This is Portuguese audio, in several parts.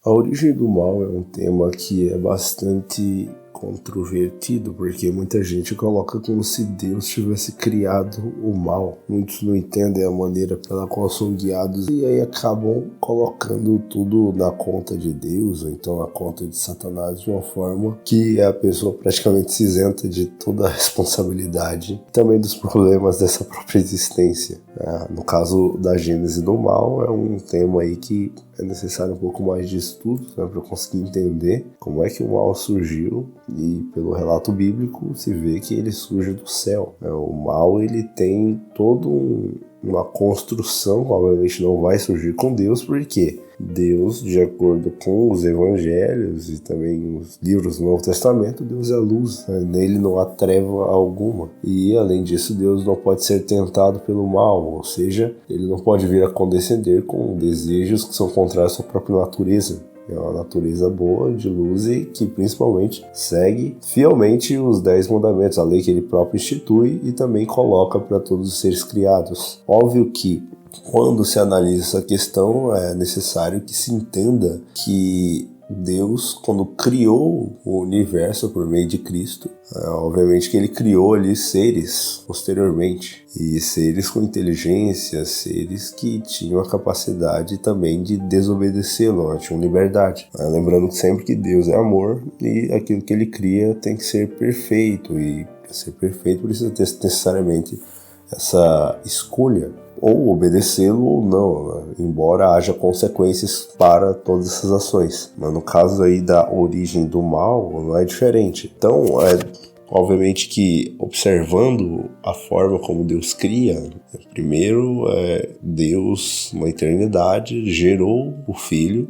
A origem do mal é um tema que é bastante controvertido, porque muita gente coloca como se Deus tivesse criado o mal. Muitos não entendem a maneira pela qual são guiados e aí acabam colocando tudo na conta de Deus, ou então na conta de Satanás, de uma forma que a pessoa praticamente se isenta de toda a responsabilidade, também dos problemas dessa própria existência. No caso da gênese do mal, é um tema aí que é necessário um pouco mais de estudo, né, para conseguir entender como é que o mal surgiu, e pelo relato bíblico se vê que ele surge do céu. O mal ele tem todo uma construção, obviamente não vai surgir com Deus, porque Deus, de acordo com os evangelhos e também os livros do Novo Testamento, Deus é luz, né? Nele não há treva alguma. E além disso, Deus não pode ser tentado pelo mal, ou seja, ele não pode vir a condescender com desejos que são contrários à sua própria natureza. É uma natureza boa, de luz e que principalmente segue fielmente os 10 mandamentos, a lei que ele próprio institui e também coloca para todos os seres criados. Óbvio que quando se analisa essa questão é necessário que se entenda que Deus, quando criou o universo por meio de Cristo, obviamente que ele criou ali seres posteriormente, e seres com inteligência, seres que tinham a capacidade também de desobedecê-lo, tinham liberdade. Lembrando que sempre que Deus é amor, e aquilo que ele cria tem que ser perfeito, e para ser perfeito precisa ter necessariamente essa escolha, ou obedecê-lo ou não, né? Embora haja consequências para todas essas ações. Mas no caso aí da origem do mal, não é diferente. Então, obviamente que observando a forma como Deus cria, primeiro Deus, na eternidade, gerou o Filho,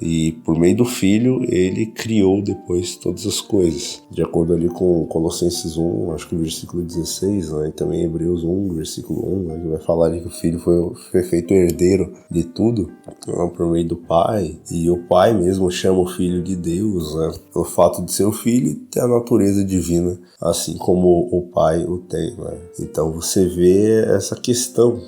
e por meio do Filho ele criou depois todas as coisas. De acordo ali com Colossenses 1, acho que o versículo 16, e também Hebreus 1, versículo 1, que vai falar ali que o Filho foi feito herdeiro de tudo, por meio do Pai, e o Pai mesmo chama o Filho de Deus, pelo fato de ser o Filho e ter a natureza divina, assim como o Pai o tem. Então você vê essa questão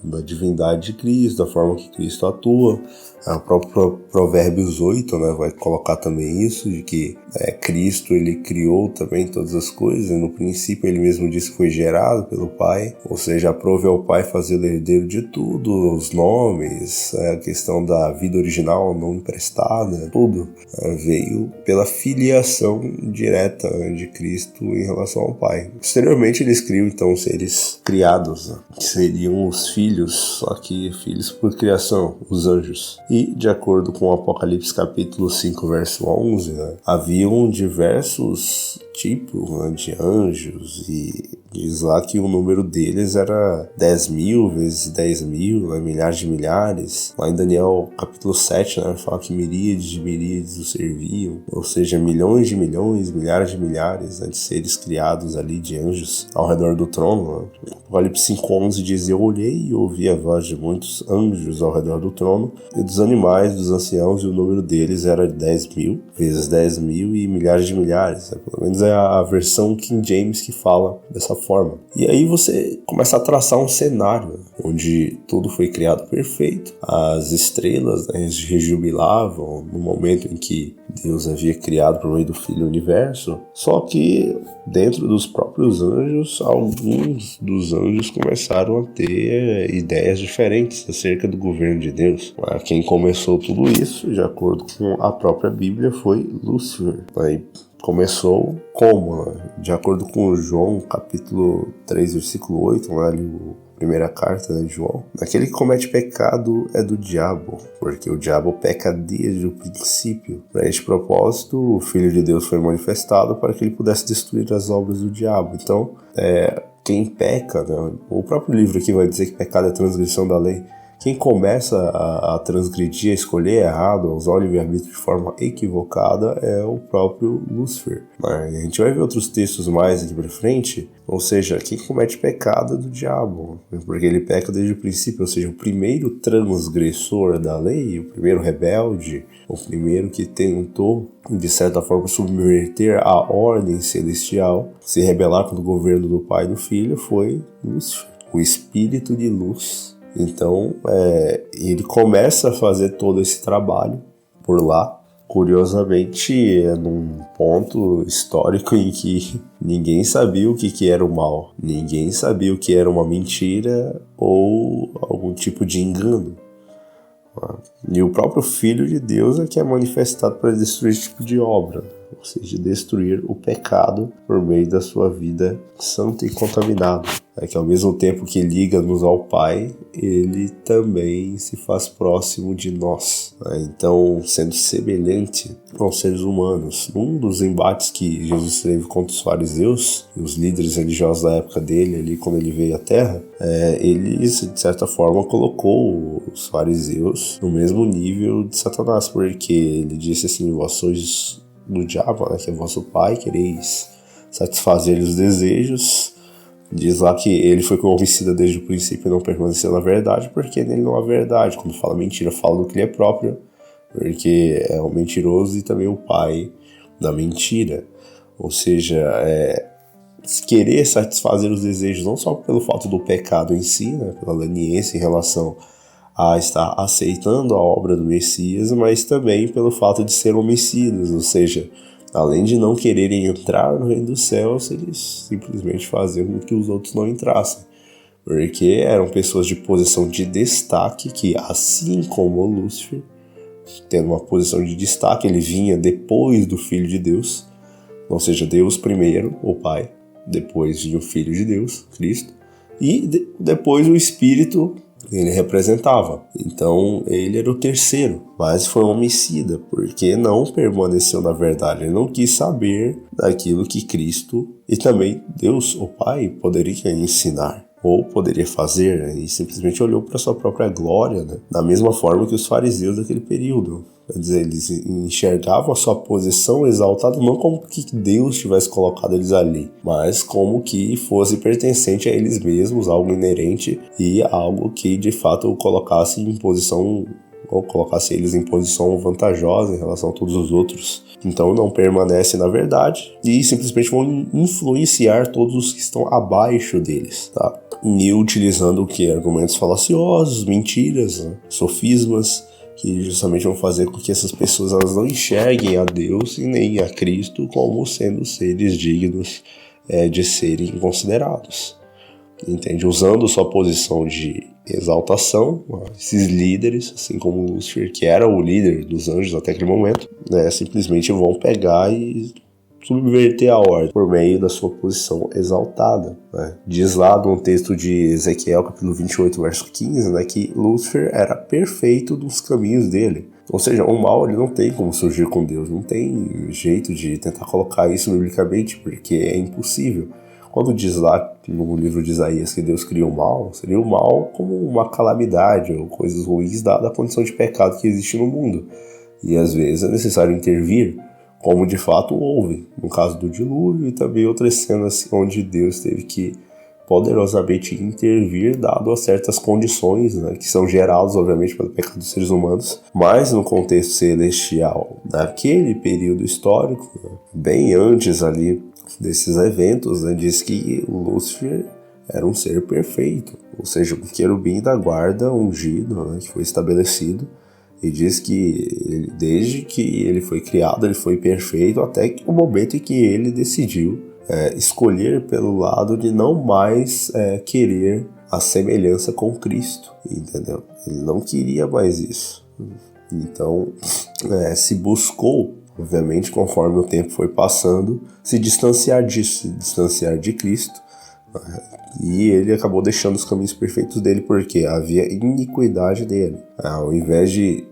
da divindade de Cristo, da forma que Cristo atua. O próprio Provérbios 8, vai colocar também isso, de que Cristo ele criou também todas as coisas, e no princípio ele mesmo disse que foi gerado pelo Pai, ou seja, aprove ao Pai fazer o herdeiro de tudo, os nomes, a questão da vida original não emprestada, tudo veio pela filiação direta de Cristo em relação ao Pai. Posteriormente eles criam então seres criados, que seriam os filhos, só que filhos por criação, os anjos. E, de acordo com Apocalipse capítulo 5, verso 11, haviam diversos tipos de anjos, e diz lá que o número deles era 10.000 vezes 10.000, milhares de milhares. Lá em Daniel capítulo 7, fala que miríades de miríades o serviam, ou seja, milhões de milhões, milhares de milhares de seres criados ali, de anjos ao redor do trono. Apocalipse 5:11 diz: eu olhei e ouvi a voz de muitos anjos ao redor do trono, e dos animais, dos anciãos, e o número deles era 10.000 vezes 10.000 e milhares de milhares. Pelo menos é a versão King James que fala dessa forma. E aí você começa a traçar um cenário onde tudo foi criado perfeito, as estrelas rejubilavam no momento em que Deus havia criado por meio do Filho o universo, só que dentro dos próprios anjos, alguns dos anjos começaram a ter ideias diferentes acerca do governo de Deus. Quem começou tudo isso, de acordo com a própria Bíblia, foi Lúcifer. Aí começou como? De acordo com João, capítulo 3, versículo 8, primeira carta de João, aquele que comete pecado é do diabo, porque o diabo peca desde o princípio. Para este propósito, o Filho de Deus foi manifestado para que ele pudesse destruir as obras do diabo. Então, quem peca, o próprio livro aqui vai dizer que pecado é transgressão da lei. Quem começa a transgredir, a escolher errado, a usar o livre-arbítrio de forma equivocada é o próprio Lúcifer. A gente vai ver outros textos mais aqui pra frente, ou seja, quem comete pecado é do diabo, porque ele peca desde o princípio, ou seja, o primeiro transgressor da lei, o primeiro rebelde, o primeiro que tentou, de certa forma, subverter a ordem celestial, se rebelar contra o governo do Pai e do Filho, foi Lúcifer, o espírito de luz. Então, ele começa a fazer todo esse trabalho por lá. Curiosamente, é num ponto histórico em que ninguém sabia o que era o mal, ninguém sabia o que era uma mentira ou algum tipo de engano. E o próprio Filho de Deus é que é manifestado para destruir esse tipo de obra, ou seja, destruir o pecado por meio da sua vida santa e contaminada. É que ao mesmo tempo que liga-nos ao Pai, ele também se faz próximo de nós. Então, sendo semelhante aos seres humanos. Um dos embates que Jesus teve contra os fariseus e os líderes religiosos da época dele, ali quando ele veio à Terra, ele, de certa forma, colocou os fariseus no mesmo nível de Satanás, porque ele disse assim: vós sois do diabo, né, que é vosso pai, quereis satisfazer os desejos. Diz lá que ele foi homicida desde o princípio e não permaneceu na verdade, porque nele não há verdade. Quando fala mentira, fala do que lhe é próprio, porque é o mentiroso e também o pai da mentira. Ou seja, querer satisfazer os desejos não só pelo fato do pecado em si, né, pela leniência em relação a estar aceitando a obra do Messias, mas também pelo fato de ser homicidas, ou seja, além de não quererem entrar no reino dos céus, eles simplesmente faziam com que os outros não entrassem. Porque eram pessoas de posição de destaque que, assim como Lúcifer, tendo uma posição de destaque, ele vinha depois do Filho de Deus, ou seja, Deus primeiro, o Pai, depois vinha o Filho de Deus, Cristo, e depois o Espírito ele representava. Então ele era o terceiro, mas foi um homicida, porque não permaneceu na verdade. Ele não quis saber daquilo que Cristo e também Deus, o Pai, poderia ensinar ou poderia fazer, né? E simplesmente olhou para sua própria glória, né? Da mesma forma que os fariseus daquele período. Quer dizer, eles enxergavam a sua posição exaltada não como que Deus tivesse colocado eles ali, mas como que fosse pertencente a eles mesmos, algo inerente e algo que de fato o colocasse em posição, ou colocasse eles em posição vantajosa em relação a todos os outros. Então não permanece na verdade e simplesmente vão influenciar todos os que estão abaixo deles, tá? E utilizando o que? Argumentos falaciosos, mentiras, né? Sofismas, que justamente vão fazer com que essas pessoas elas não enxerguem a Deus e nem a Cristo como sendo seres dignos de serem considerados. Entende? Usando sua posição de exaltação, esses líderes, assim como Lúcifer, que era o líder dos anjos até aquele momento, simplesmente vão pegar e subverter a ordem por meio da sua posição exaltada. Né? Diz lá num texto de Ezequiel, capítulo 28, verso 15, né, que Lúcifer era perfeito nos caminhos dele. Ou seja, o mal ele não tem como surgir com Deus, não tem jeito de tentar colocar isso biblicamente, porque é impossível. Quando diz lá no livro de Isaías que Deus criou o mal, seria o mal como uma calamidade ou coisas ruins dada a condição de pecado que existe no mundo. E às vezes é necessário intervir, como de fato houve, no caso do dilúvio e também outras cenas onde Deus teve que poderosamente intervir dado a certas condições, né, que são geradas obviamente pelo pecado dos seres humanos, mas no contexto celestial daquele período histórico, né, bem antes ali desses eventos, né, diz que Lúcifer era um ser perfeito, ou seja, um querubim da guarda ungido, né, que foi estabelecido. E diz que desde que ele foi criado, ele foi perfeito até o momento em que ele decidiu escolher pelo lado de não mais querer a semelhança com Cristo, entendeu? Ele não queria mais isso. Então, se buscou, obviamente, conforme o tempo foi passando, se distanciar disso, se distanciar de Cristo. E ele acabou deixando os caminhos perfeitos dele, porque havia iniquidade dele. Ao invés de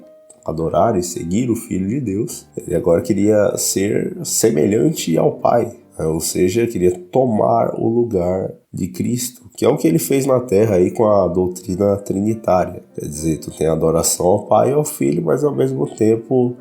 adorar e seguir o Filho de Deus, ele agora queria ser semelhante ao Pai, ou seja, queria tomar o lugar de Cristo, que é o que ele fez na Terra aí com a doutrina trinitária. Quer dizer, tu tem adoração ao Pai e ao Filho, mas ao mesmo tempo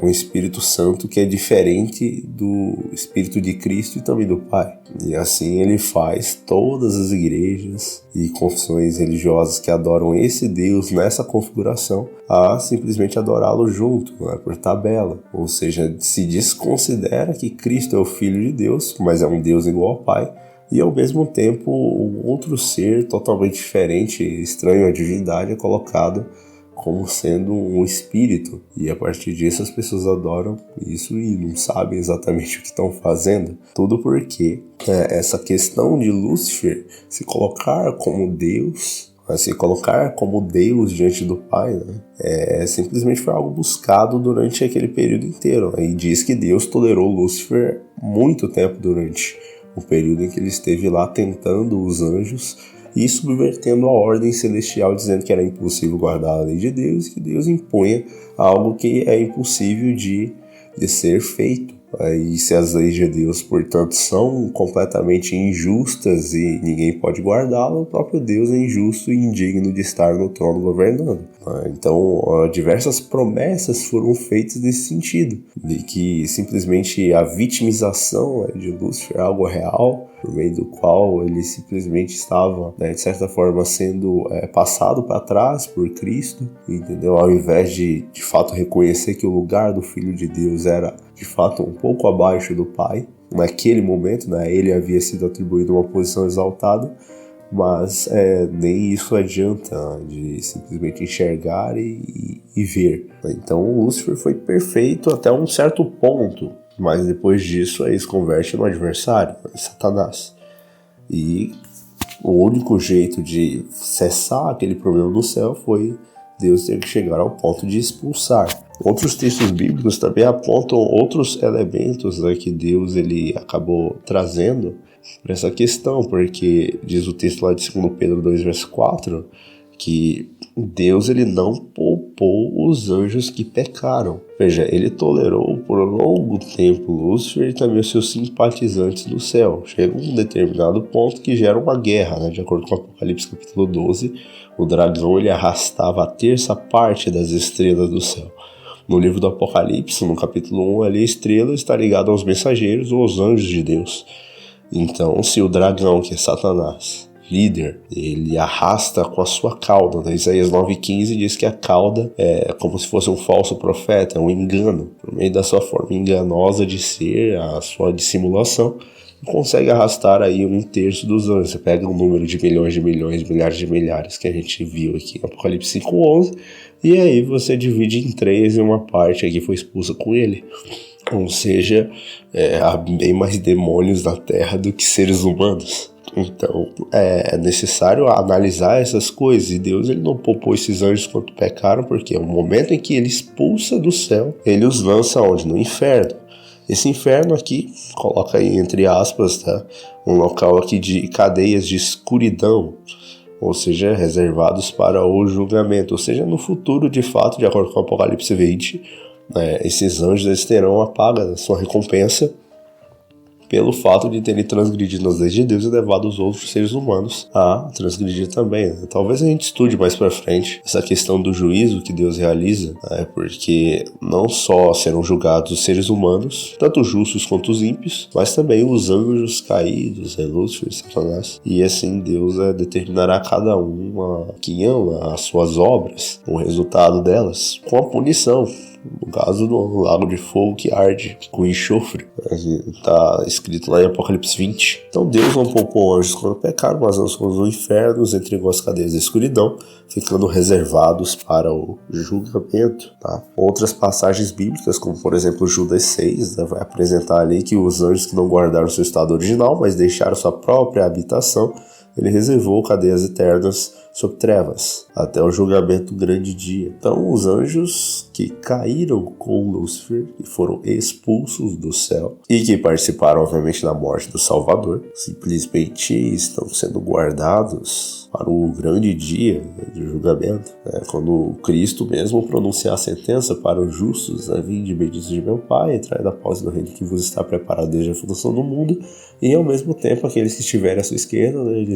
um Espírito Santo que é diferente do Espírito de Cristo e também do Pai. E assim ele faz todas as igrejas e confissões religiosas que adoram esse Deus nessa configuração a simplesmente adorá-lo junto, né, por tabela. Ou seja, se desconsidera que Cristo é o Filho de Deus, mas é um Deus igual ao Pai, e ao mesmo tempo um outro ser totalmente diferente, estranho à divindade, é colocado como sendo um espírito, e a partir disso as pessoas adoram isso e não sabem exatamente o que estão fazendo. Tudo porque essa questão de Lúcifer se colocar como Deus, se colocar como Deus diante do Pai, né, simplesmente foi algo buscado durante aquele período inteiro, né? E diz que Deus tolerou Lúcifer muito tempo durante o período em que ele esteve lá tentando os anjos e subvertendo a ordem celestial, dizendo que era impossível guardar a lei de Deus e que Deus impunha algo que é impossível de ser feito. E se as leis de Deus, portanto, são completamente injustas e ninguém pode guardá-las, o próprio Deus é injusto e indigno de estar no trono governando. Então, diversas promessas foram feitas nesse sentido, de que simplesmente a vitimização de Lúcifer é algo real, por meio do qual ele simplesmente estava, de certa forma, sendo passado para trás por Cristo, entendeu? Ao invés de fato reconhecer que o lugar do Filho de Deus era de fato um pouco abaixo do Pai. Naquele momento, ele havia sido atribuído uma posição exaltada, mas nem isso adianta de simplesmente enxergar e ver. Então Lúcifer foi perfeito até um certo ponto, mas depois disso ele se converte no adversário, Satanás. E o único jeito de cessar aquele problema no céu foi Deus ter que chegar ao ponto de expulsar. Outros textos bíblicos também apontam outros elementos que Deus ele acabou trazendo para essa questão, porque diz o texto lá de 2 Pedro 2, verso 4, que Deus ele não poupou os anjos que pecaram. Veja, ele tolerou por longo tempo Lúcifer e também os seus simpatizantes do céu. Chega um determinado ponto que gera uma guerra, de acordo com Apocalipse capítulo 12, o dragão ele arrastava a terça parte das estrelas do céu. No livro do Apocalipse, no capítulo 1, ali a estrela está ligada aos mensageiros ou aos anjos de Deus. Então, se o dragão, que é Satanás, líder, ele arrasta com a sua cauda, Isaías 9,15 diz que a cauda é como se fosse um falso profeta, é um engano, por meio da sua forma enganosa de ser, a sua dissimulação, consegue arrastar aí 1/3 dos anjos. Você pega um número de milhões, milhares de milhares que a gente viu aqui em Apocalipse 5,11, e aí você divide em 3 e uma parte aqui foi expulsa com ele. Ou seja, há bem mais demônios na Terra do que seres humanos. Então é necessário analisar essas coisas, e Deus ele não poupou esses anjos quando pecaram, porque no momento em que ele expulsa do céu, ele os lança onde? No inferno. Esse inferno aqui, coloca aí entre aspas, um local aqui de cadeias de escuridão, ou seja, reservados para o julgamento, ou seja, no futuro, de fato, de acordo com o Apocalipse 20, esses anjos eles terão a paga da sua recompensa pelo fato de terem transgredido as leis de Deus e levado os outros seres humanos a transgredir também. Talvez a gente estude mais para frente essa questão do juízo que Deus realiza, porque não só serão julgados os seres humanos, tanto os justos quanto os ímpios, mas também os anjos caídos, Lúcifer e Satanás. E assim Deus determinará a cada um que ama as suas obras, o resultado delas, com a punição. No caso do lago de fogo que arde com enxofre, está escrito lá em Apocalipse 20. Então Deus não poupou anjos quando pecaram, mas lançou no inferno, os entregou às cadeias da escuridão, ficando reservados para o julgamento. Outras passagens bíblicas, como por exemplo Judas 6, vai apresentar ali que os anjos que não guardaram seu estado original, mas deixaram sua própria habitação, ele reservou cadeias eternas sob trevas, até o julgamento do grande dia. Então os anjos que caíram com Lúcifer, que foram expulsos do céu e que participaram obviamente da morte do Salvador, simplesmente estão sendo guardados para o grande dia de julgamento, quando Cristo mesmo pronunciar a sentença para os justos: vinde benditos de meu Pai, entrai na posse do reino que vos está preparado desde a fundação do mundo. E ao mesmo tempo aqueles que estiverem à sua esquerda, ele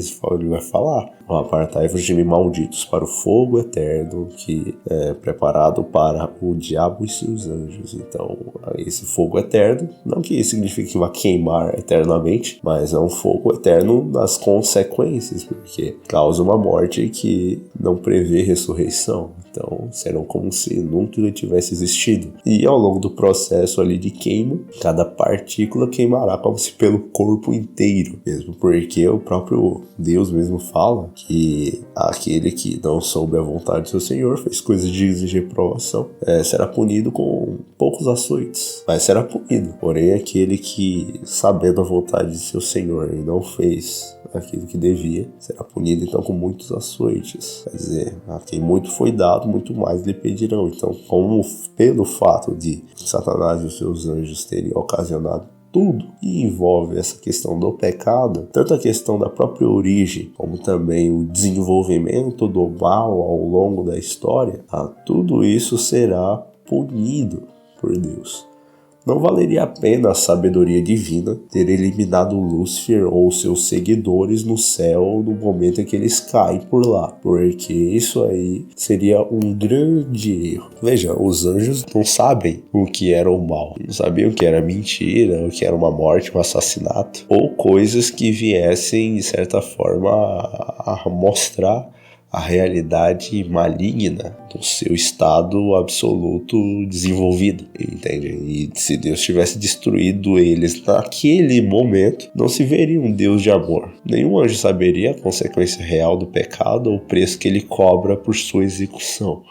vai falar: apartai-vos de mim, malditos, para o fogo eterno que é preparado para o diabo e seus anjos. Então esse fogo eterno, não que signifique que vai queimar eternamente, mas é um fogo eterno das consequências, porque causa uma morte que não prevê ressurreição. Então serão como se nunca tivesse existido. E ao longo do processo ali de queima, cada partícula queimará como se pelo corpo inteiro, mesmo porque o próprio Deus mesmo fala que aquele que não soube a vontade do seu Senhor, fez coisas dignas de reprovação, será punido com poucos açoites, mas será punido. Porém, aquele que, sabendo a vontade de seu Senhor e não fez aquilo que devia, será punido então com muitos açoites. Quer dizer, a quem muito foi dado, muito mais lhe pedirão. Então, como pelo fato de Satanás e os seus anjos terem ocasionado tudo que envolve essa questão do pecado, tanto a questão da própria origem, como também o desenvolvimento do mal ao longo da história, tudo isso será punido por Deus. Não valeria a pena a sabedoria divina ter eliminado Lúcifer ou seus seguidores no céu no momento em que eles caem por lá, porque isso aí seria um grande erro. Veja, os anjos não sabem o que era o mal, não sabiam o que era mentira, o que era uma morte, um assassinato, ou coisas que viessem, de certa forma, a mostrar a realidade maligna do seu estado absoluto desenvolvido, entende? E se Deus tivesse destruído eles naquele momento, não se veria um Deus de amor. Nenhum anjo saberia a consequência real do pecado ou o preço que ele cobra por sua execução.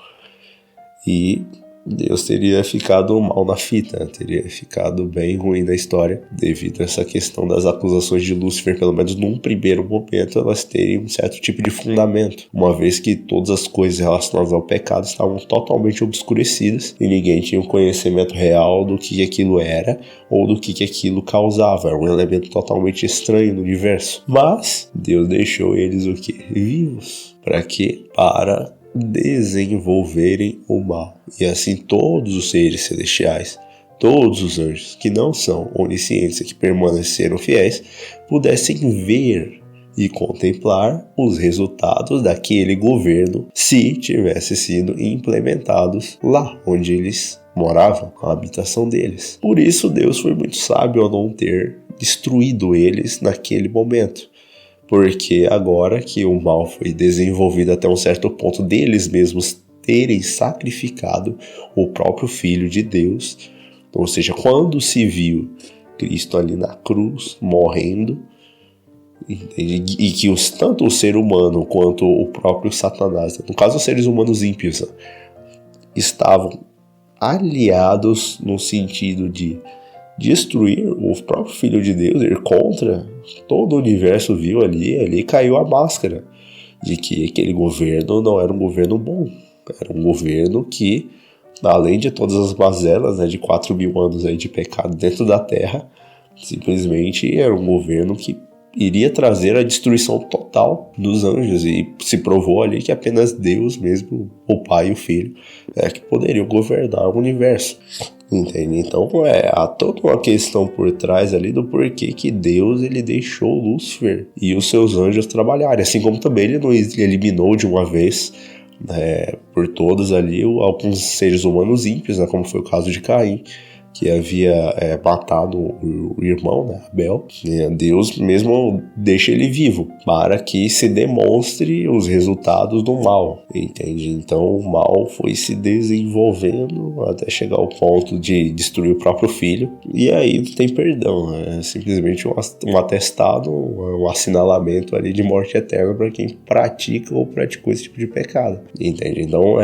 E Deus teria ficado mal na fita, teria ficado bem ruim na história, devido a essa questão das acusações de Lúcifer, pelo menos num primeiro momento, elas terem um certo tipo de fundamento, uma vez que todas as coisas relacionadas ao pecado estavam totalmente obscurecidas e ninguém tinha um conhecimento real do que aquilo era ou do que aquilo causava. Era um elemento totalmente estranho no universo. Mas Deus deixou eles o quê? Vivos. Para quê? Para desenvolverem o mal. E assim todos os seres celestiais, todos os anjos que não são oniscientes e que permaneceram fiéis, pudessem ver e contemplar os resultados daquele governo se tivesse sido implementados lá onde eles moravam, a habitação deles. Por isso Deus foi muito sábio ao não ter destruído eles naquele momento. Porque agora que o mal foi desenvolvido até um certo ponto deles mesmos terem sacrificado o próprio Filho de Deus, ou seja, quando se viu Cristo ali na cruz, morrendo, entende? E que tanto o ser humano quanto o próprio Satanás, no caso os seres humanos ímpios, estavam aliados no sentido de destruir o próprio Filho de Deus, ir contra todo o universo, viu ali caiu a máscara de que aquele governo não era um governo bom, era um governo que, além de todas as mazelas, de 4.000 anos de pecado dentro da terra, simplesmente era um governo que iria trazer a destruição total dos anjos, e se provou ali que apenas Deus mesmo, o Pai e o Filho, que poderiam governar o universo. Entende? Então há toda uma questão por trás ali do porquê que Deus ele deixou Lúcifer e os seus anjos trabalharem, assim como também ele não eliminou de uma vez por todos ali alguns seres humanos ímpios, como foi o caso de Caim, que havia matado o irmão, Abel. Deus mesmo deixa ele vivo para que se demonstre os resultados do mal, entende? Então o mal foi se desenvolvendo até chegar ao ponto de destruir o próprio filho, e aí não tem perdão, é simplesmente um atestado, um assinalamento ali de morte eterna para quem pratica ou praticou esse tipo de pecado, entende? Então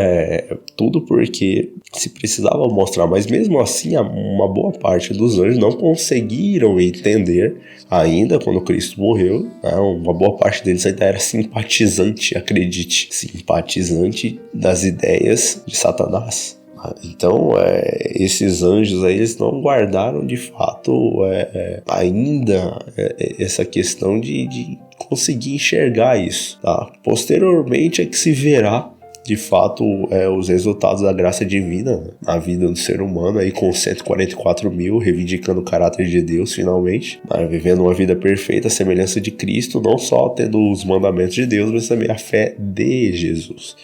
tudo porque se precisava mostrar, mas mesmo assim uma boa parte dos anjos não conseguiram entender ainda quando Cristo morreu. Uma boa parte deles ainda era simpatizante, acredite, simpatizante das ideias de Satanás. Então esses anjos aí, eles não guardaram de fato ainda essa questão de conseguir enxergar isso, tá? Posteriormente é que se verá de fato os resultados da graça divina na vida do ser humano, aí com 144 mil reivindicando o caráter de Deus finalmente, vivendo uma vida perfeita, a semelhança de Cristo, não só tendo os mandamentos de Deus, mas também a fé de Jesus.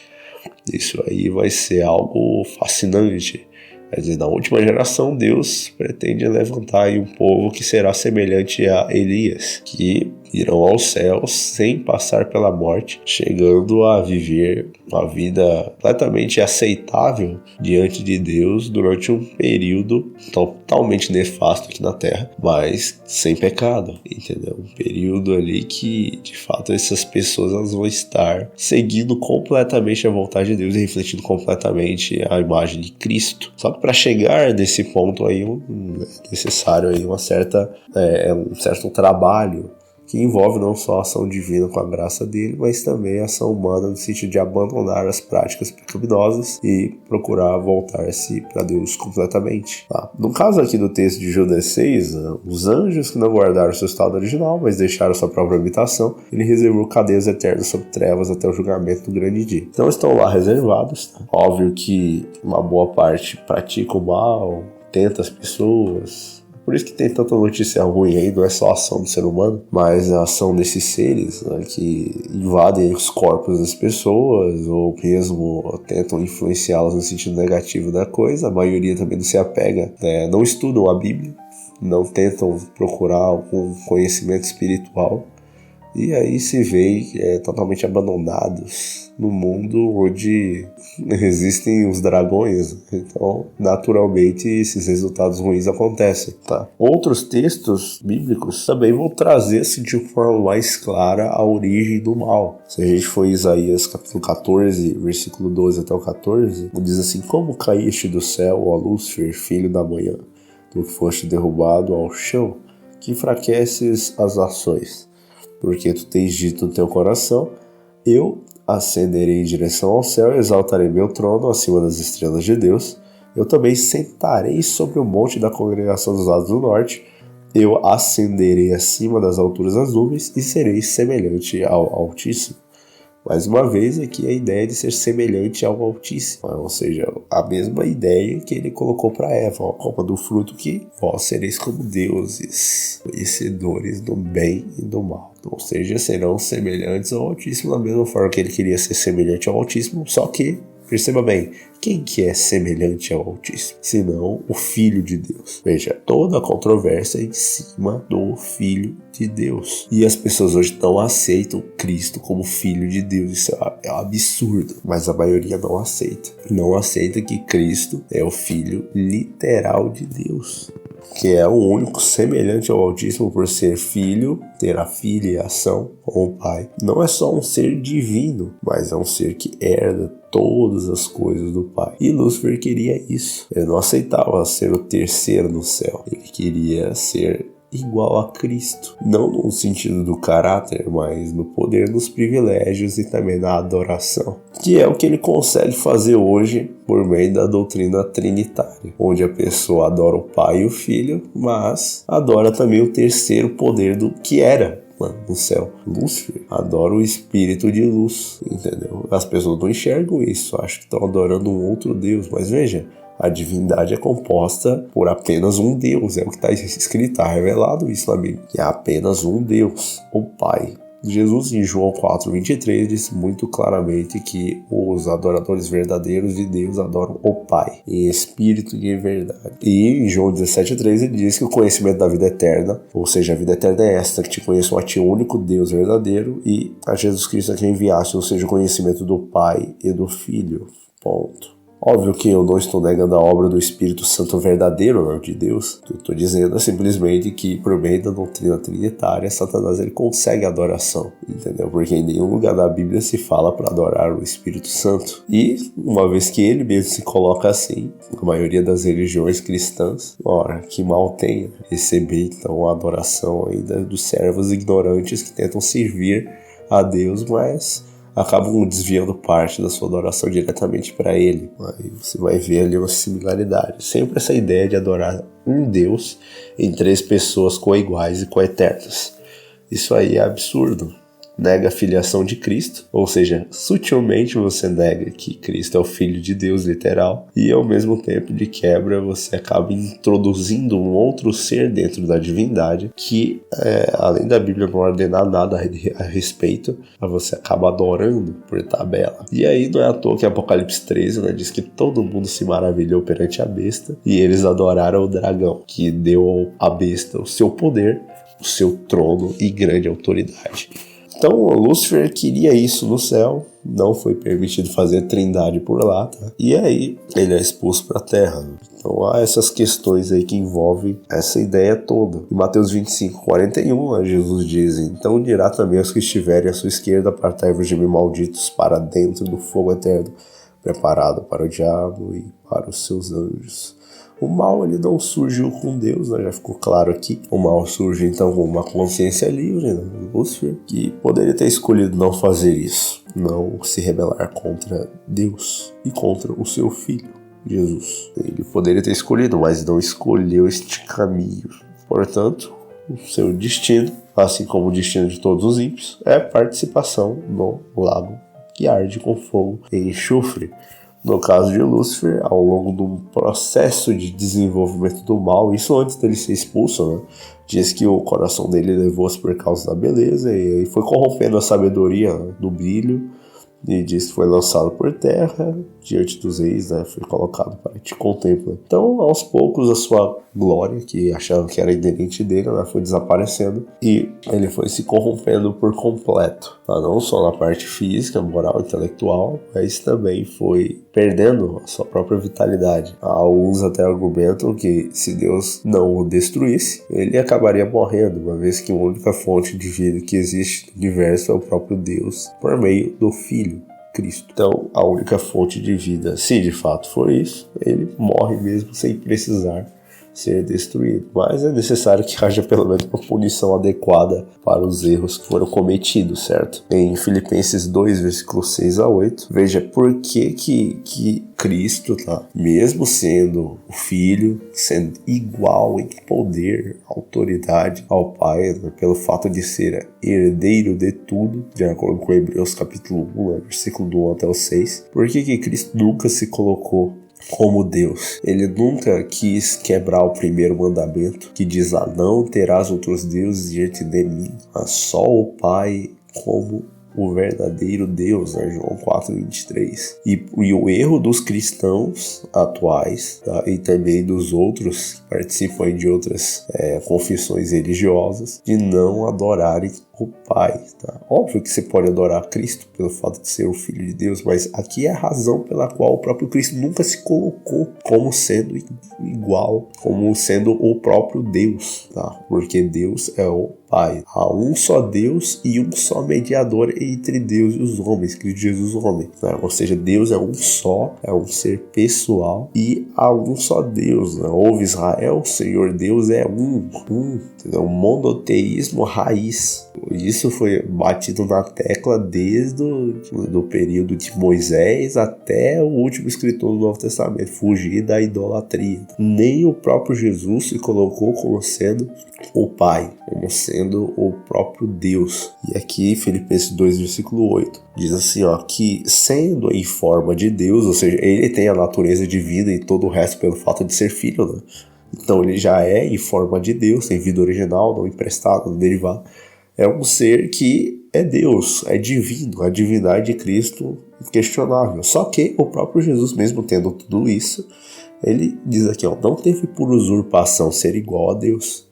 Isso aí vai ser algo fascinante, Quer dizer, na última geração, Deus pretende levantar aí um povo que será semelhante a Elias, que irão aos céus sem passar pela morte, chegando a viver uma vida completamente aceitável diante de Deus durante um período totalmente nefasto aqui na Terra, mas sem pecado, entendeu? Um período ali que, de fato, essas pessoas elas vão estar seguindo completamente a vontade de Deus e refletindo completamente a imagem de Cristo. Só que para chegar nesse ponto aí é necessário aí um certo trabalho que envolve não só a ação divina com a graça dele, mas também a ação humana no sentido de abandonar as práticas pecaminosas e procurar voltar-se para Deus completamente. No caso aqui do texto de Judas 6, os anjos que não guardaram seu estado original, mas deixaram sua própria habitação, ele reservou cadeias eternas sob trevas até o julgamento do grande dia. Então estão lá reservados. Óbvio que uma boa parte pratica o mal, tenta as pessoas. Por isso que tem tanta notícia ruim aí, não é só a ação do ser humano, mas a ação desses seres, né, que invadem os corpos das pessoas ou mesmo tentam influenciá-las no sentido negativo da coisa. A maioria também não se apega, não estudam a Bíblia, não tentam procurar algum conhecimento espiritual. E aí se vê totalmente abandonados no mundo onde existem os dragões. Então, naturalmente, esses resultados ruins acontecem, tá? Outros textos bíblicos também vão trazer assim, de forma mais clara a origem do mal. Se a gente for em Isaías capítulo 14, versículo 12 até o 14, diz assim: como caíste do céu, ó Lúcifer, filho da manhã, tu que foste derrubado ao chão, que enfraqueces as nações. Porque tu tens dito no teu coração: eu ascenderei em direção ao céu e exaltarei meu trono acima das estrelas de Deus. Eu também sentarei sobre o monte da congregação dos lados do norte. Eu ascenderei acima das alturas das nuvens e serei semelhante ao Altíssimo. Mais uma vez, aqui a ideia de ser semelhante ao Altíssimo, ou seja, a mesma ideia que ele colocou para Eva: coma do fruto que vós sereis como deuses, conhecedores do bem e do mal. Ou seja, serão semelhantes ao Altíssimo da mesma forma que ele queria ser semelhante ao Altíssimo, só que, perceba bem, quem que é semelhante ao Altíssimo? Senão o Filho de Deus. Veja, toda a controvérsia é em cima do Filho de Deus. E as pessoas hoje não aceitam Cristo como Filho de Deus. Isso é um absurdo. Mas a maioria não aceita. Não aceita que Cristo é o Filho literal de Deus, que é o único semelhante ao Altíssimo por ser filho, ter a filiação com o Pai. Não é só um ser divino, mas é um ser que herda todas as coisas do Pai. E Lúcifer queria isso. Ele não aceitava ser o terceiro no céu. Ele queria ser igual a Cristo. Não no sentido do caráter, mas no poder, nos privilégios e também na adoração. Que é o que ele consegue fazer hoje por meio da doutrina trinitária, onde a pessoa adora o Pai e o Filho, mas adora também o terceiro poder do que era no céu. Lúcifer adora o espírito de luz, entendeu? As pessoas não enxergam isso, acham que estão adorando um outro Deus, mas veja, a divindade é composta por apenas um Deus, é o que está escrito, está revelado isso na Bíblia, que é apenas um Deus, o Pai. Jesus, em João 4,23, disse muito claramente que os adoradores verdadeiros de Deus adoram o Pai, em espírito e em verdade. E em João 17,3 ele diz que o conhecimento da vida eterna, ou seja, a vida eterna é esta, que te conheçam a ti, o único Deus verdadeiro, e a Jesus Cristo a quem enviaste, ou seja, o conhecimento do Pai e do Filho. Ponto. Óbvio que eu não estou negando a obra do Espírito Santo verdadeiro, não, de Deus. O que eu estou dizendo é simplesmente que, por meio da doutrina trinitária, Satanás ele consegue adoração, entendeu? Porque em nenhum lugar da Bíblia se fala para adorar o Espírito Santo. E, uma vez que ele mesmo se coloca assim, a maioria das religiões cristãs, ora, que mal tem receber, então, a adoração ainda dos servos ignorantes que tentam servir a Deus, mas acabam desviando parte da sua adoração diretamente para ele. Aí você vai ver ali uma similaridade. Sempre essa ideia de adorar um Deus em três pessoas coiguais e coeternas. Isso aí é absurdo. nega a filiação de Cristo, ou seja, sutilmente você nega que Cristo é o Filho de Deus literal, e ao mesmo tempo de quebra você acaba introduzindo um outro ser dentro da divindade que, além da Bíblia não ordenar nada a respeito, você acaba adorando por tabela. E aí não é à toa que Apocalipse 13, né, diz que todo mundo se maravilhou perante a besta e eles adoraram o dragão, que deu à besta o seu poder, o seu trono e grande autoridade. Então Lúcifer queria isso no céu, não foi permitido fazer trindade por lá, tá? E aí ele é expulso para a terra. Então há essas questões aí que envolvem essa ideia toda. Em Mateus 25:41, Jesus diz: então dirá também aos que estiverem à sua esquerda, apartai-vos de mim, malditos, para dentro do fogo eterno, preparado para o diabo e para os seus anjos. O mal, ele não surgiu com Deus, né? Já ficou claro aqui. O mal surge então com uma consciência livre, né? Lúcifer, que poderia ter escolhido não fazer isso, não se rebelar contra Deus e contra o seu filho, Jesus. Ele poderia ter escolhido, mas não escolheu este caminho. Portanto, o seu destino, assim como o destino de todos os ímpios, é participação no lago que arde com fogo e enxofre. No caso de Lúcifer, ao longo do processo de desenvolvimento do mal, isso antes dele ser expulso, né? Diz que o coração dele levou-se por causa da beleza e foi corrompendo a sabedoria, né, do brilho. E diz que foi lançado por terra, diante dos reis, né? Foi colocado para te contemplar. Então, aos poucos, a sua glória, que achavam que era inerente dele, né, foi desaparecendo. E ele foi se corrompendo por completo. Tá? Não só na parte física, moral, intelectual, mas também foi perdendo a sua própria vitalidade. Alguns até argumentam que se Deus não o destruísse, ele acabaria morrendo, uma vez que a única fonte de vida que existe no universo é o próprio Deus, por meio do Filho, Cristo. Então, a única fonte de vida, se de fato for isso, ele morre mesmo sem precisar ser destruído. Mas é necessário que haja pelo menos uma punição adequada para os erros que foram cometidos, certo? Em Filipenses 2, versículos 6 a 8, veja por que Cristo, tá? Mesmo sendo o Filho, sendo igual em poder, autoridade ao Pai, né? Pelo fato de ser herdeiro de tudo, de acordo com Hebreus capítulo 1, né? Versículo do 1 até o 6, por que Cristo nunca se colocou como Deus? Ele nunca quis quebrar o primeiro mandamento, que diz: não terás outros deuses diante de mim, mas só o Pai como o verdadeiro Deus, né? João 4:23. E o erro dos cristãos atuais, tá? E também dos outros que participam de outras confissões religiosas, de não adorarem o Pai, tá? Óbvio que você pode adorar Cristo pelo fato de ser o Filho de Deus, mas aqui é a razão pela qual o próprio Cristo nunca se colocou como sendo igual, como sendo o próprio Deus, tá? Porque Deus é o Pai. Há um só Deus e um só mediador entre Deus e os homens, Cristo Jesus homem, né? Ou seja, Deus é um só, é um ser pessoal e há um só Deus, né? Ouve Israel, o Senhor Deus é entendeu? Um monoteísmo raiz. Isso foi batido na tecla desde o período de Moisés até o último escritor do Novo Testamento, fugir da idolatria. Nem o próprio Jesus se colocou como sendo o Pai, como sendo o próprio Deus. E aqui, Filipenses 2, versículo 8, diz assim, ó, que sendo em forma de Deus, ou seja, ele tem a natureza divina e todo o resto pelo fato de ser filho, né? Então ele já é em forma de Deus, tem vida original, não emprestada, não derivada. É um ser que é Deus, é divino, a divindade de Cristo inquestionável. Só que o próprio Jesus, mesmo tendo tudo isso, ele diz aqui, ó, não teve por usurpação ser igual a Deus.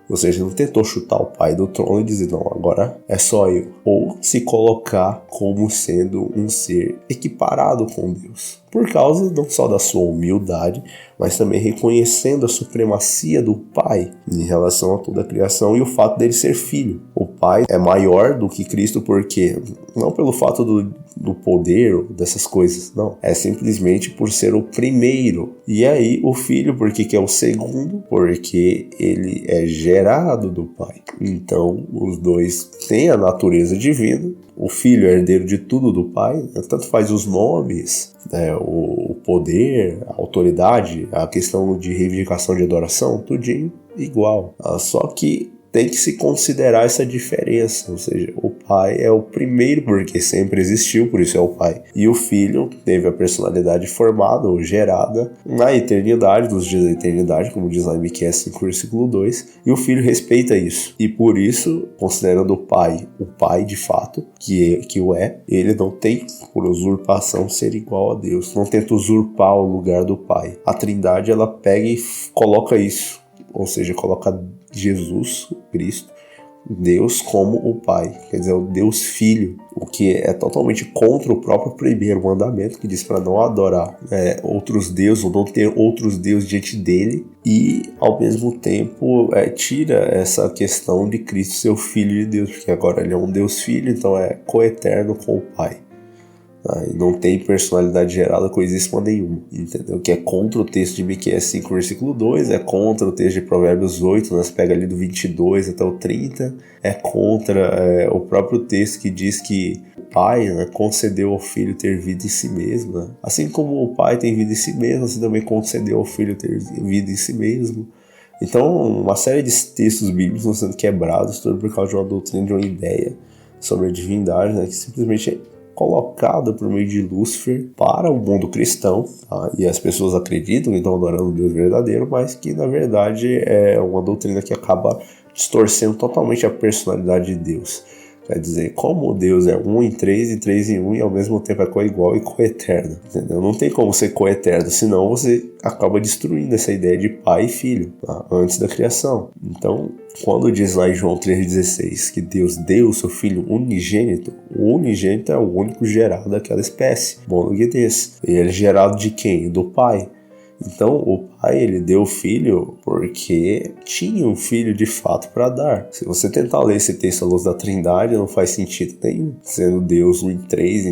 Ou seja, não tentou chutar o Pai do trono e dizer, não, agora é só eu. Ou se colocar como sendo um ser equiparado com Deus. Por causa não só da sua humildade, mas também reconhecendo a supremacia do Pai em relação a toda a criação e o fato dele ser filho. O Pai é maior do que Cristo porque, não pelo fato do poder, dessas coisas, não. É simplesmente por ser o primeiro. E aí o Filho, porque que é o segundo? Porque ele é gerado do Pai. Então, os dois têm a natureza divina. O Filho é herdeiro de tudo do Pai, tanto faz os nomes, o poder, a autoridade, a questão de reivindicação de adoração, tudinho igual. Só que tem que se considerar essa diferença, ou seja, o pai é o primeiro porque sempre existiu, por isso é o pai. E o filho teve a personalidade formada ou gerada na eternidade, dos dias da eternidade, como diz lá em Miqueias 5, versículo 2, e o filho respeita isso. E por isso, considerando o pai de fato, que o é, ele não tem por usurpação ser igual a Deus, não tenta usurpar o lugar do pai. A Trindade, ela pega e coloca isso, ou seja, coloca Jesus, Cristo, Deus como o Pai, quer dizer, o Deus Filho, o que é totalmente contra o próprio primeiro mandamento, que diz para não adorar outros deuses, ou não ter outros deuses diante dele, e ao mesmo tempo tira essa questão de Cristo ser o Filho de Deus, porque agora ele é um Deus Filho, então é coeterno com o Pai. E não tem personalidade gerada coisíssima nenhuma, entendeu? Que é contra o texto de Miqueias 5, versículo 2, é contra o texto de Provérbios 8, nós pega ali do 22 até o 30, é contra o próprio texto que diz que o pai, né, concedeu ao filho ter vida em si mesmo, né? Assim como o pai tem vida em si mesmo, assim também concedeu ao filho ter vida em si mesmo. Então, uma série de textos bíblicos estão sendo quebrados, tudo por causa de uma doutrina, de uma ideia sobre a divindade, né, que simplesmente colocada por meio de Lúcifer para o mundo cristão, tá? E as pessoas acreditam que estão adorando o Deus verdadeiro, mas que na verdade é uma doutrina que acaba distorcendo totalmente a personalidade de Deus. Quer dizer, como Deus é um em três e três em um, e ao mesmo tempo é coigual e coeterno, entendeu? Não tem como ser coeterno, senão você acaba destruindo essa ideia de pai e filho, tá? Antes da criação. Então, quando diz lá em João 3,16 que Deus deu o seu filho unigênito, o unigênito é o único gerado daquela espécie, monogenes. E ele é gerado de quem? Do pai. Então o pai, ele deu o filho porque tinha um filho de fato para dar. Se você tentar ler esse texto à luz da Trindade, não faz sentido nenhum. Sendo Deus um em três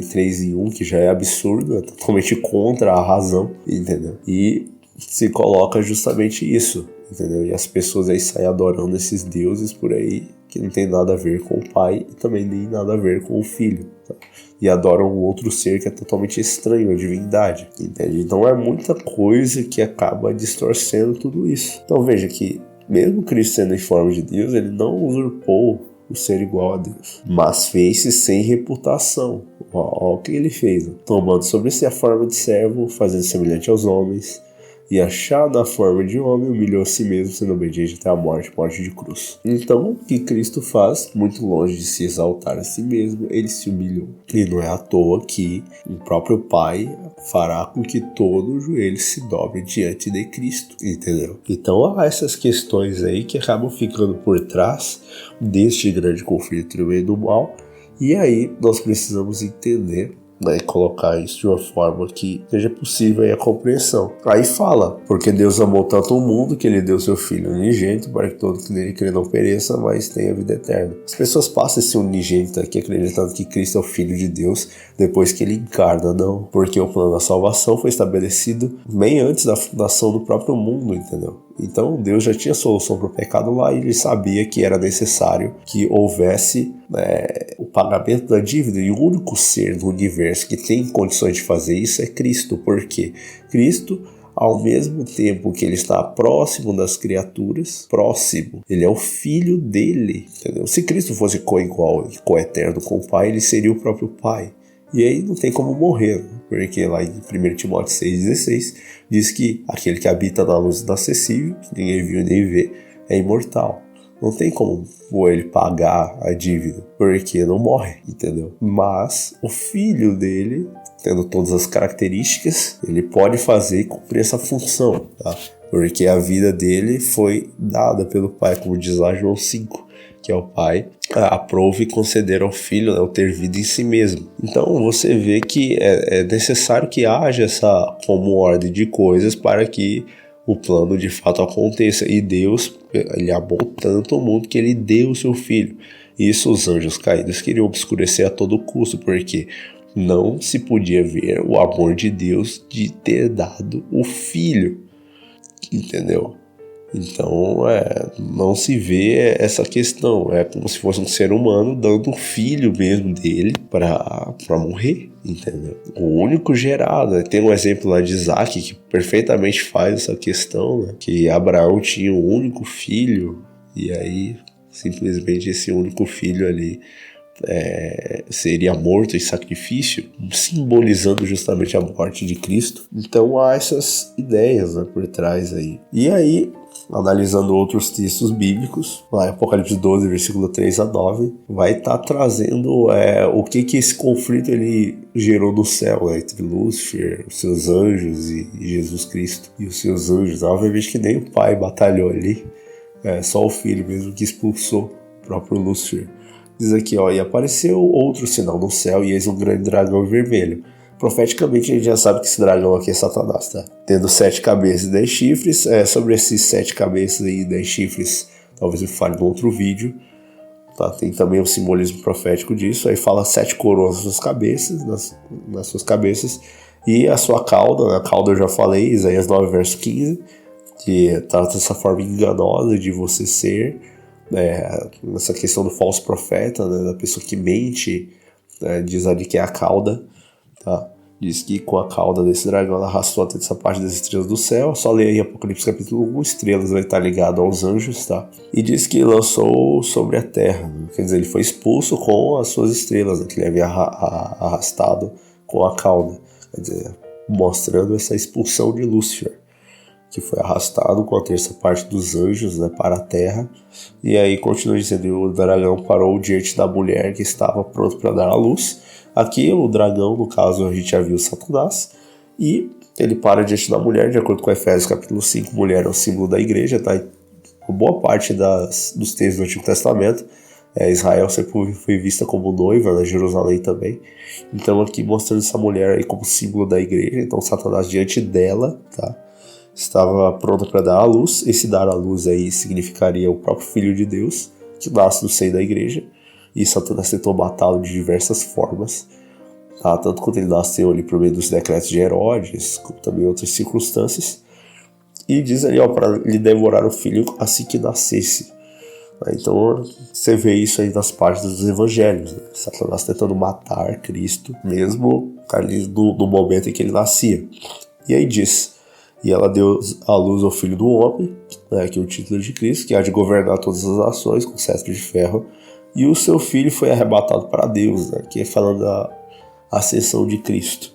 em um, que já é absurdo, é totalmente contra a razão, entendeu? E se coloca justamente isso, entendeu? E as pessoas aí saem adorando esses deuses por aí, que não tem nada a ver com o pai e também nem nada a ver com o filho, tá? E adoram um outro ser que é totalmente estranho, a divindade, entende? Então é muita coisa que acaba distorcendo tudo isso. Então veja que, mesmo Cristo sendo em forma de Deus, ele não usurpou o ser igual a Deus, mas fez-se sem reputação. Olha o que ele fez, tomando sobre si a forma de servo, fazendo semelhante aos homens, e achado na forma de homem, humilhou a si mesmo, sendo obediente até a morte de cruz. Então, o que Cristo faz, muito longe de se exaltar a si mesmo, ele se humilhou. E não é à toa que o próprio Pai fará com que todo o joelho se dobre diante de Cristo, entendeu? Então, há essas questões aí que acabam ficando por trás deste grande conflito no meio do mal, e aí nós precisamos entender, né, e colocar isso de uma forma que seja possível a compreensão. Aí fala, porque Deus amou tanto o mundo que ele deu seu Filho unigênito para que todo que nele crê não pereça, mas tenha vida eterna. As pessoas passam esse unigênito aqui acreditando que Cristo é o Filho de Deus depois que ele encarna, não, porque o plano da salvação foi estabelecido bem antes da fundação do próprio mundo, entendeu? Então Deus já tinha solução para o pecado lá, e ele sabia que era necessário que houvesse o pagamento da dívida, e o único ser no universo que tem condições de fazer isso é Cristo, porque Cristo, ao mesmo tempo que ele está próximo das criaturas, ele é o filho dele, entendeu? Se Cristo fosse coigual e coeterno com o Pai, ele seria o próprio Pai. E aí não tem como morrer, né? Porque lá em 1 Timóteo 6,16 diz que aquele que habita na luz inacessível, que ninguém viu nem vê, é imortal. Não tem como ele pagar a dívida, porque não morre, entendeu? Mas o filho dele, tendo todas as características, ele pode fazer e cumprir essa função, tá? Porque a vida dele foi dada pelo Pai, como diz lá João 5. Que é o Pai, aprove e conceder ao Filho, né, o ter vida em si mesmo. Então você vê que é necessário que haja essa como ordem de coisas para que o plano de fato aconteça. E Deus, ele amou tanto o mundo que ele deu o seu Filho. Isso os anjos caídos queriam obscurecer a todo custo, porque não se podia ver o amor de Deus de ter dado o Filho, entendeu? Então, não se vê essa questão. É como se fosse um ser humano dando o filho mesmo dele para morrer, entendeu? O único gerado. Tem um exemplo lá de Isaac que perfeitamente faz essa questão, né? Que Abraão tinha um único filho e aí simplesmente esse único filho ali seria morto em sacrifício, simbolizando justamente a morte de Cristo. Então há essas ideias, né, por trás aí. E aí, analisando outros textos bíblicos, lá em Apocalipse 12, versículo 3 a 9, vai estar trazendo o que esse conflito ele gerou no céu, né, entre Lúcifer, os seus anjos e Jesus Cristo e os seus anjos. Obviamente que nem o pai batalhou ali, só o filho mesmo que expulsou o próprio Lúcifer. Diz aqui, e apareceu outro sinal no céu, e eis um grande dragão vermelho. Profeticamente a gente já sabe que esse dragão aqui é Satanás, tá? Tendo 7 cabeças e 10 chifres. Sobre esses 7 cabeças e 10 chifres, talvez eu fale no outro vídeo, tá? Tem também o simbolismo profético disso. Aí fala 7 coroas nas suas cabeças, nas suas cabeças, e a sua cauda, né? A cauda eu já falei, Isaías 9, verso 15, que trata dessa forma enganosa de você ser, essa questão do falso profeta, né, da pessoa que mente, diz ali que é a cauda, tá? Diz que com a cauda desse dragão ela arrastou até essa parte das estrelas do céu. Só ler aí Apocalipse capítulo 1, estrelas vai estar ligado aos anjos, tá? E diz que lançou sobre a terra, né? Quer dizer, ele foi expulso com as suas estrelas, né, que ele havia arrastado com a cauda, quer dizer, mostrando essa expulsão de Lúcifer, que foi arrastado com a terça parte dos anjos, né, para a terra. E aí continua dizendo, o dragão parou diante da mulher que estava pronto para dar à luz. Aqui o dragão, no caso, a gente já viu Satanás, e ele para diante da mulher, de acordo com Efésios capítulo 5, mulher é o símbolo da igreja, tá? Uma boa parte dos textos do Antigo Testamento, Israel sempre foi vista como noiva, né? Jerusalém também. Então aqui mostrando essa mulher aí como símbolo da igreja, então Satanás diante dela, tá? Estava pronto para dar à luz. Esse dar à luz aí significaria o próprio Filho de Deus, que nasce no seio da igreja, e Satanás tentou matá-lo de diversas formas, tá? Tanto quando ele nasceu ali por meio dos decretos de Herodes, como também outras circunstâncias, e diz ali, para lhe devorar o filho assim que nascesse. Então você vê isso aí nas páginas dos evangelhos, né? Satanás tentando matar Cristo, mesmo ali no momento em que ele nascia. E aí diz, e ela deu à luz ao Filho do Homem, né, que é o título de Cristo, que há de governar todas as nações com cetro de ferro, e o seu filho foi arrebatado para Deus, né, que é falando da ascensão de Cristo.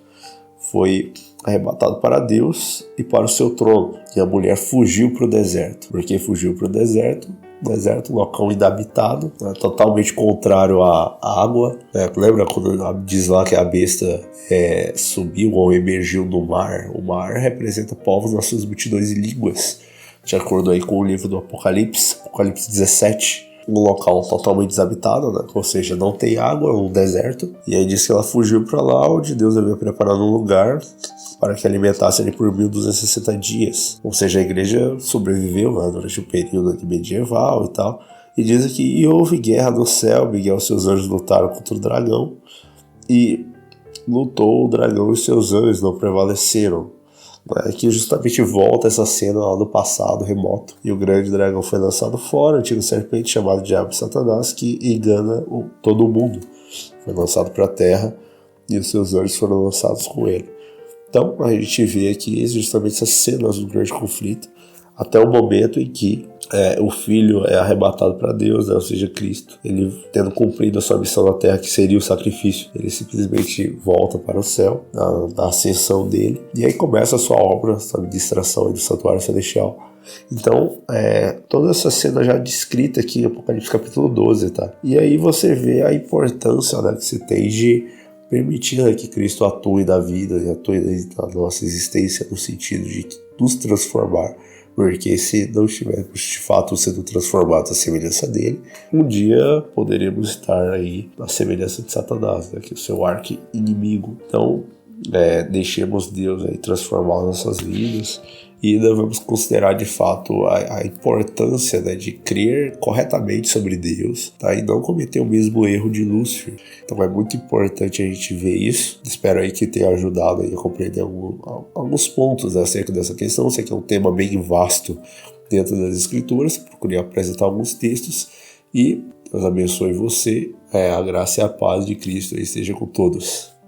Foi arrebatado para Deus e para o seu trono, e a mulher fugiu para o deserto. Por que fugiu para o deserto? Deserto, um local inabitado, né, totalmente contrário à água, né? Lembra quando diz lá que a besta subiu ou emergiu do mar? O mar representa povos, nações, multidões e línguas, de acordo aí com o livro do Apocalipse 17, um local totalmente desabitado, né? Ou seja, não tem água, um deserto, e aí diz que ela fugiu para lá, onde Deus havia preparado um lugar para que alimentasse ele por 1260 dias. Ou seja, a igreja sobreviveu, né, durante o período medieval e tal. E diz aqui, e houve guerra no céu, Miguel e seus anjos lutaram contra o dragão, e lutou o dragão e seus anjos, não prevaleceram. Aqui justamente volta essa cena lá do passado remoto, e o grande dragão foi lançado fora, o antigo serpente chamado Diabo e Satanás, que engana todo mundo. Foi lançado para a terra, e os seus anjos foram lançados com ele. Então a gente vê aqui justamente essas cenas do grande conflito, até o momento em que o filho é arrebatado para Deus, né? Ou seja, Cristo, ele tendo cumprido a sua missão na terra, que seria o sacrifício, ele simplesmente volta para o céu, na ascensão dele, e aí começa a sua obra, essa administração do santuário celestial. Então, toda essa cena já descrita aqui em Apocalipse capítulo 12, tá? E aí você vê a importância, né, que você tem de permitir, né, que Cristo atue na vida e atue na nossa existência, no sentido de nos transformar. Porque se não estivermos de fato sendo transformados à semelhança dele, um dia poderemos estar aí na semelhança de Satanás, né, que é o seu arqui-inimigo. Então, deixemos Deus aí transformar nossas vidas, e devemos considerar de fato a importância, né, de crer corretamente sobre Deus, tá? E não cometer o mesmo erro de Lúcifer. Então é muito importante a gente ver isso. Espero aí que tenha ajudado aí a compreender alguns pontos, né, acerca dessa questão. Sei que é um tema bem vasto dentro das Escrituras. Procurei apresentar alguns textos, e Deus abençoe você. A graça e a paz de Cristo esteja com todos.